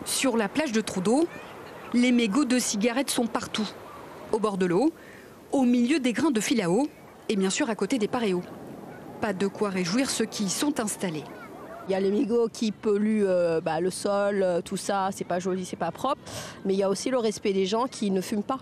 Sur la plage de Trou-d'Eau, les mégots de cigarettes sont partout. Au bord de l'eau, au milieu des grains de fil à eau et bien sûr à côté des paréos. Pas de quoi réjouir ceux qui y sont installés. Il y a les mégots qui polluent le sol, tout ça, c'est pas joli, c'est pas propre. Mais il y a aussi le respect des gens qui ne fument pas.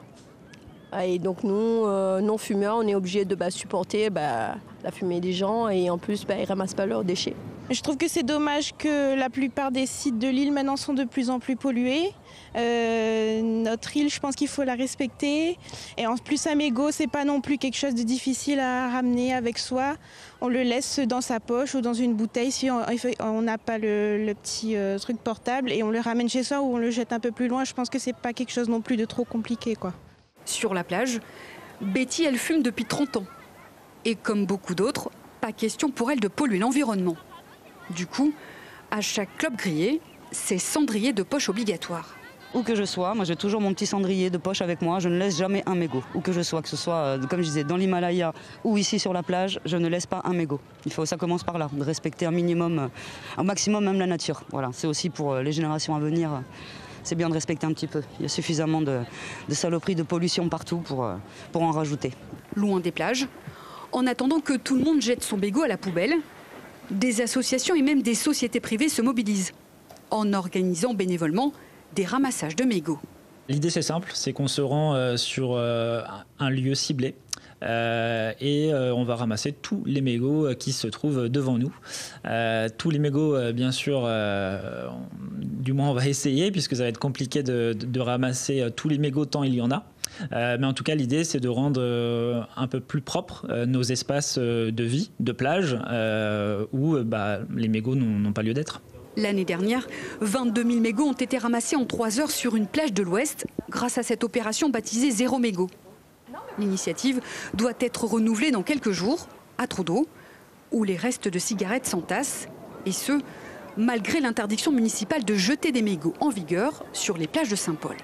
Et donc nous, non-fumeurs, on est obligés de supporter la fumée des gens et en plus, ils ne ramassent pas leurs déchets. Je trouve que c'est dommage que la plupart des sites de l'île maintenant sont de plus en plus pollués. Notre île, je pense qu'il faut la respecter. Et en plus, un mégot, c'est pas non plus quelque chose de difficile à ramener avec soi. On le laisse dans sa poche ou dans une bouteille si on n'a pas le petit truc portable et on le ramène chez soi ou on le jette un peu plus loin. Je pense que c'est pas quelque chose non plus de trop compliqué, quoi. Sur la plage, Betty, elle fume depuis 30 ans. Et comme beaucoup d'autres, pas question pour elle de polluer l'environnement. Du coup, à chaque clope grillée, c'est cendrier de poche obligatoire. Où que je sois, moi j'ai toujours mon petit cendrier de poche avec moi, je ne laisse jamais un mégot. Où que je sois, que ce soit, comme je disais, dans l'Himalaya ou ici sur la plage, je ne laisse pas un mégot. Ça commence par là, de respecter un minimum, un maximum même la nature. Voilà, c'est aussi pour les générations à venir, c'est bien de respecter un petit peu. Il y a suffisamment de saloperies, de pollution partout pour en rajouter. Loin des plages, en attendant que tout le monde jette son mégot à la poubelle, des associations et même des sociétés privées se mobilisent en organisant bénévolement des ramassages de mégots. L'idée c'est simple, c'est qu'on se rend sur un lieu ciblé et on va ramasser tous les mégots qui se trouvent devant nous. Tous les mégots, bien sûr, du moins on va essayer puisque ça va être compliqué de ramasser tous les mégots tant il y en a. Mais en tout cas, l'idée, c'est de rendre un peu plus propres nos espaces de vie, de plage, où les mégots n'ont pas lieu d'être. L'année dernière, 22 000 mégots ont été ramassés en 3 heures sur une plage de l'Ouest grâce à cette opération baptisée Zéro Mégot. L'initiative doit être renouvelée dans quelques jours à Trou-d'Eau, où les restes de cigarettes s'entassent, et ce, malgré l'interdiction municipale de jeter des mégots en vigueur sur les plages de Saint-Paul.